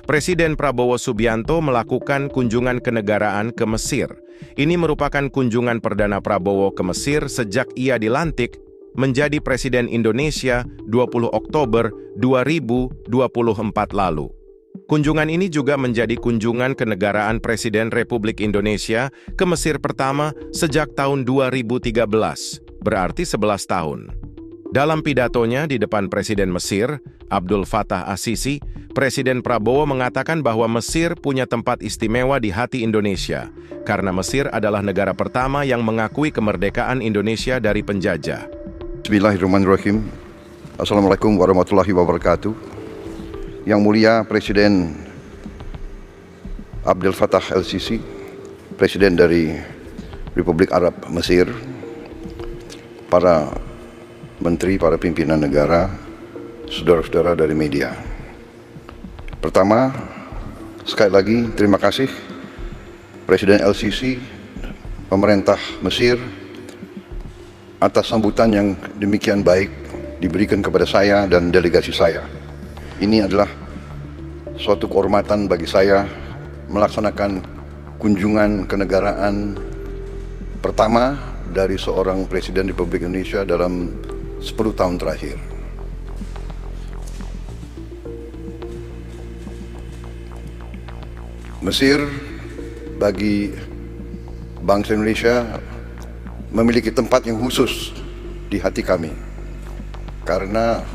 Presiden Prabowo Subianto melakukan kunjungan kenegaraan ke Mesir. Ini merupakan kunjungan perdana Prabowo ke Mesir sejak ia dilantik menjadi Presiden Indonesia 20 Oktober 2024 lalu. Kunjungan ini juga menjadi kunjungan kenegaraan Presiden Republik Indonesia ke Mesir pertama sejak tahun 2013, berarti 11 tahun. Dalam pidatonya di depan Presiden Mesir, Abdul Fattah As-Sisi, Presiden Prabowo mengatakan bahwa Mesir punya tempat istimewa di hati Indonesia, karena Mesir adalah negara pertama yang mengakui kemerdekaan Indonesia dari penjajah. Bismillahirrahmanirrahim. Assalamualaikum warahmatullahi wabarakatuh. Yang mulia Presiden Abdul Fattah Al-Sisi, Presiden dari Republik Arab Mesir, para menteri, para pimpinan negara, saudara-saudara dari media. Pertama, sekali lagi terima kasih Presiden Al-Sisi, pemerintah Mesir, atas sambutan yang demikian baik diberikan kepada saya dan delegasi saya. Ini adalah suatu kehormatan bagi saya melaksanakan kunjungan kenegaraan pertama dari seorang Presiden Republik Indonesia dalam 10 tahun terakhir. Mesir bagi bangsa Indonesia memiliki tempat yang khusus di hati kami, karena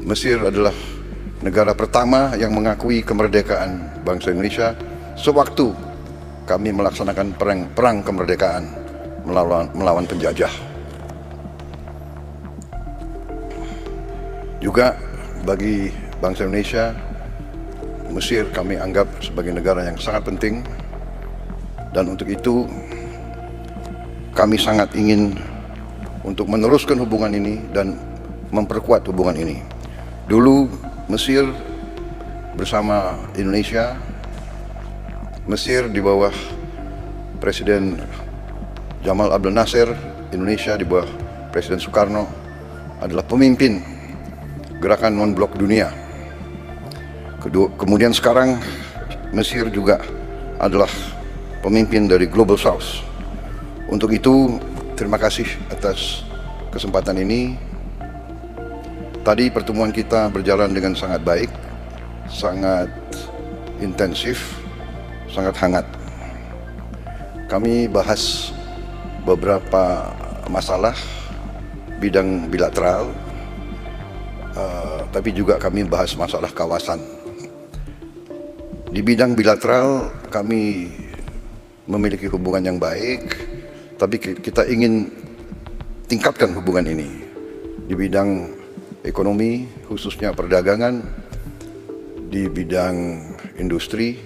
Mesir adalah negara pertama yang mengakui kemerdekaan bangsa Indonesia sewaktu kami melaksanakan perang kemerdekaan melawan penjajah. Juga bagi bangsa Indonesia, Mesir kami anggap sebagai negara yang sangat penting, dan untuk itu kami sangat ingin untuk meneruskan hubungan ini dan memperkuat hubungan ini. Dulu Mesir bersama Indonesia, Mesir di bawah Presiden Jamal Abdel Nasser, Indonesia di bawah Presiden Soekarno adalah pemimpin gerakan non-blok dunia. Kemudian sekarang Mesir juga adalah pemimpin dari Global South. Untuk itu, terima kasih atas kesempatan ini. Tadi pertemuan kita berjalan dengan sangat baik, sangat intensif, sangat hangat. Kami bahas beberapa masalah bidang bilateral, tapi juga kami bahas masalah kawasan. Di bidang bilateral kami memiliki hubungan yang baik, tapi kita ingin tingkatkan hubungan ini di bidang ekonomi, khususnya perdagangan, di bidang industri,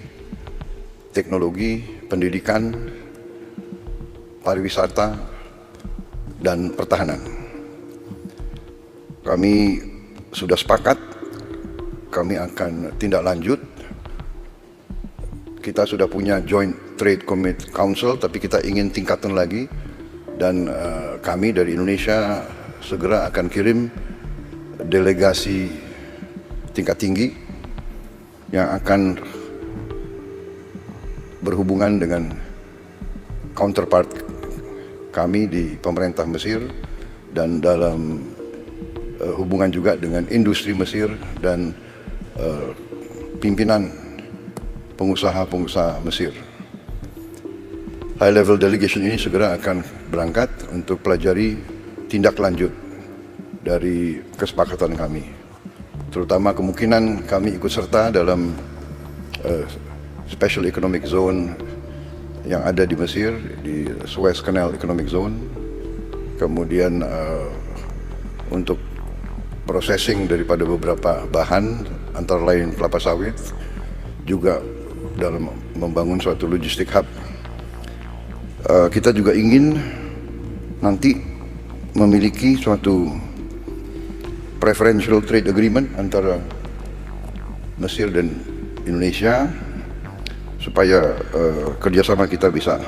teknologi, pendidikan, pariwisata, dan pertahanan. Kami sudah sepakat, kami akan tindak lanjut. Kita sudah punya Joint Trade Council, tapi kita ingin tingkatkan lagi, dan kami dari Indonesia segera akan kirim delegasi tingkat tinggi yang akan berhubungan dengan counterpart kami di pemerintah Mesir, dan dalam hubungan juga dengan industri Mesir dan pimpinan pengusaha-pengusaha Mesir. High level delegation ini segera akan berangkat untuk pelajari tindak lanjut dari kesepakatan kami, terutama kemungkinan kami ikut serta dalam Special Economic Zone yang ada di Mesir, di Suez Canal Economic Zone. Kemudian untuk processing daripada beberapa bahan, antara lain kelapa sawit, juga dalam membangun suatu logistik hub. Kita juga ingin nanti memiliki suatu preferential trade agreement antara Mesir dan Indonesia, supaya kerjasama kita bisa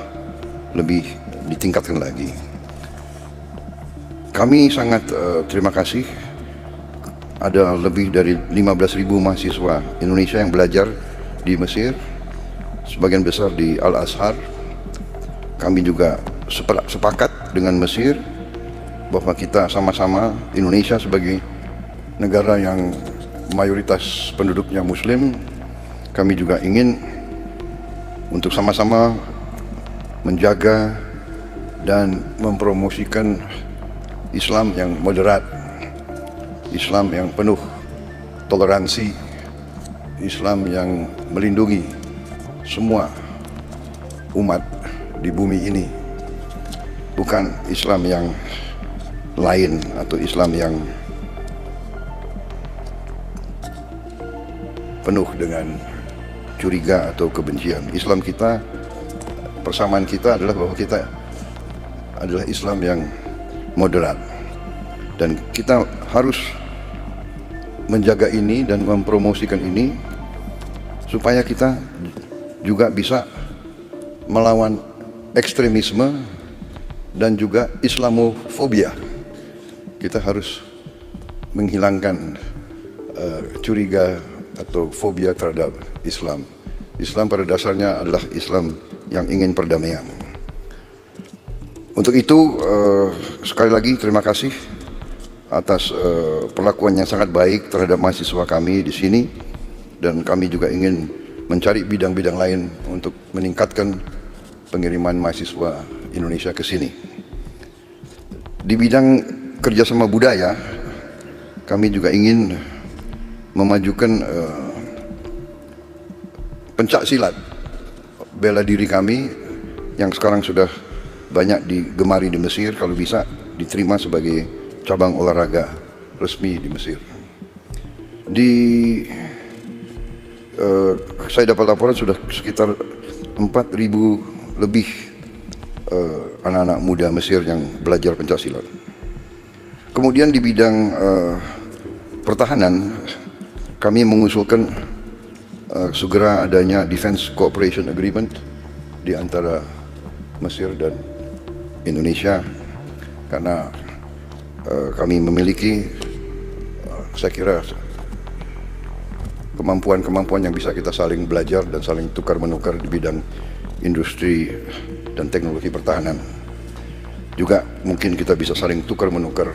lebih ditingkatkan lagi. Kami sangat terima kasih ada lebih dari 15.000 mahasiswa Indonesia yang belajar di Mesir, sebagian besar di Al-Azhar. Kami juga sepakat dengan Mesir bahwa kita sama-sama, Indonesia sebagai negara yang mayoritas penduduknya Muslim, kami juga ingin untuk sama-sama menjaga dan mempromosikan Islam yang moderat, Islam yang penuh toleransi, Islam yang melindungi semua umat di bumi ini, bukan Islam yang lain atau Islam yang penuh dengan curiga atau kebencian. Islam kita, persamaan kita adalah bahwa kita adalah Islam yang moderat, dan kita harus menjaga ini dan mempromosikan ini supaya kita juga bisa melawan ekstremisme dan juga Islamofobia. Kita harus menghilangkan curiga atau fobia terhadap Islam. Islam pada dasarnya adalah Islam yang ingin perdamaian. Untuk itu, sekali lagi terima kasih atas perlakuan yang sangat baik terhadap mahasiswa kami di sini, dan kami juga ingin mencari bidang-bidang lain untuk meningkatkan pengiriman mahasiswa Indonesia ke sini. Di bidang kerjasama budaya, kami juga ingin memajukan pencak silat bela diri kami yang sekarang sudah banyak digemari di Mesir, kalau bisa diterima sebagai cabang olahraga resmi di Mesir. Saya dapat laporan sudah sekitar 4.000 lebih anak-anak muda Mesir yang belajar pencak silat. Kemudian di bidang pertahanan, kami mengusulkan segera adanya Defense Cooperation Agreement di antara Mesir dan Indonesia, karena kami memiliki saya kira kemampuan-kemampuan yang bisa kita saling belajar dan saling tukar-menukar di bidang industri dan teknologi pertahanan. Juga mungkin kita bisa saling tukar-menukar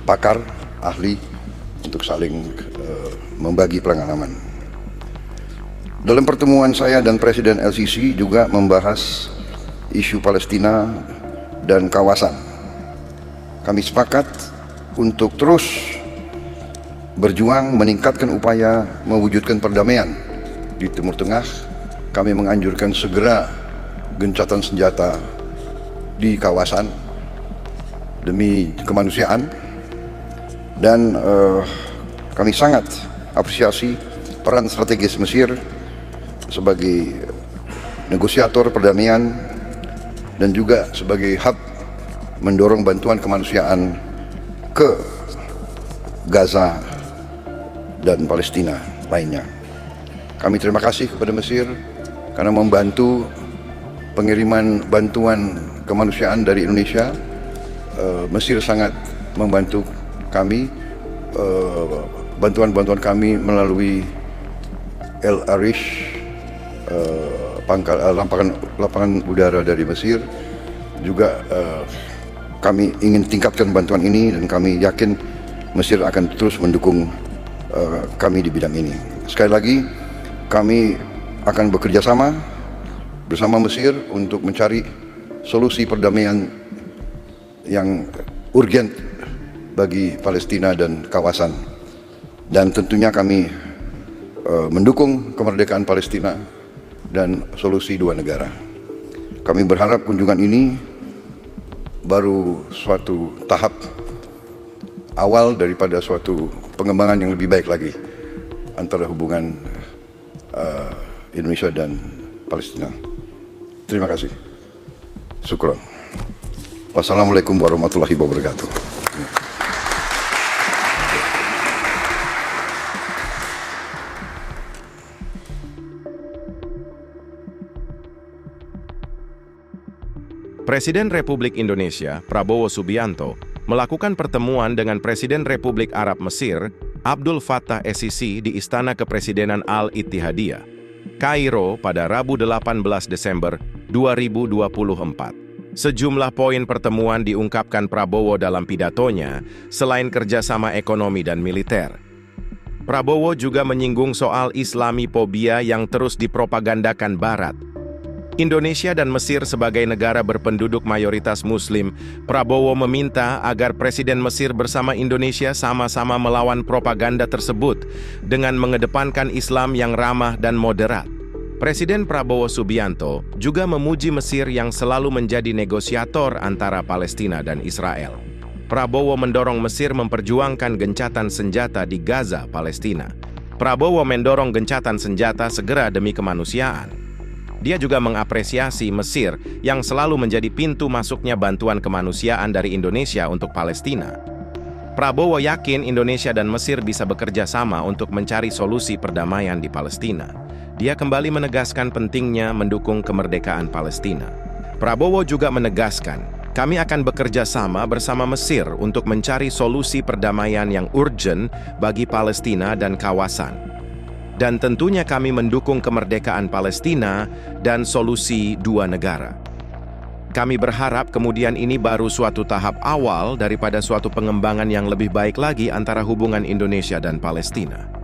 pakar, ahli untuk saling membagi pengalaman. Dalam pertemuan saya dan Presiden LCC juga membahas isu Palestina dan kawasan. Kami sepakat untuk terus berjuang meningkatkan upaya mewujudkan perdamaian di Timur Tengah. Kami menganjurkan segera gencatan senjata di kawasan demi kemanusiaan, dan kami sangat apresiasi peran strategis Mesir sebagai negosiator perdamaian dan juga sebagai hub mendorong bantuan kemanusiaan ke Gaza dan Palestina lainnya. Kami terima kasih kepada Mesir karena membantu pengiriman bantuan kemanusiaan dari Indonesia. Mesir sangat membantu kami, bantuan-bantuan kami melalui El Arish, lapangan udara dari Mesir. Juga kami ingin tingkatkan bantuan ini, dan kami yakin Mesir akan terus mendukung kami di bidang ini. Sekali lagi, kami akan bekerja sama bersama Mesir untuk mencari solusi perdamaian yang urgent bagi Palestina dan kawasan. Dan tentunya kami mendukung kemerdekaan Palestina dan solusi dua negara. Kami berharap kunjungan ini baru suatu tahap awal daripada suatu pengembangan yang lebih baik lagi antara hubungan Indonesia dan Palestina. Terima kasih. Syukran. Wassalamualaikum warahmatullahi wabarakatuh. Presiden Republik Indonesia Prabowo Subianto melakukan pertemuan dengan Presiden Republik Arab Mesir, Abdul Fattah es-Sisi di Istana Kepresidenan Al-Ittihadiyah, Kairo pada Rabu 18 Desember 2024. Sejumlah poin pertemuan diungkapkan Prabowo dalam pidatonya, selain kerjasama ekonomi dan militer. Prabowo juga menyinggung soal Islamifobia yang terus dipropagandakan Barat. Indonesia dan Mesir sebagai negara berpenduduk mayoritas Muslim, Prabowo meminta agar Presiden Mesir bersama Indonesia sama-sama melawan propaganda tersebut dengan mengedepankan Islam yang ramah dan moderat. Presiden Prabowo Subianto juga memuji Mesir yang selalu menjadi negosiator antara Palestina dan Israel. Prabowo mendorong Mesir memperjuangkan gencatan senjata di Gaza, Palestina. Prabowo mendorong gencatan senjata segera demi kemanusiaan. Dia juga mengapresiasi Mesir yang selalu menjadi pintu masuknya bantuan kemanusiaan dari Indonesia untuk Palestina. Prabowo yakin Indonesia dan Mesir bisa bekerja sama untuk mencari solusi perdamaian di Palestina. Dia kembali menegaskan pentingnya mendukung kemerdekaan Palestina. Prabowo juga menegaskan, kami akan bekerja sama bersama Mesir untuk mencari solusi perdamaian yang urgent bagi Palestina dan kawasan. Dan tentunya kami mendukung kemerdekaan Palestina dan solusi dua negara. Kami berharap kemudian ini baru suatu tahap awal daripada suatu pengembangan yang lebih baik lagi antara hubungan Indonesia dan Palestina.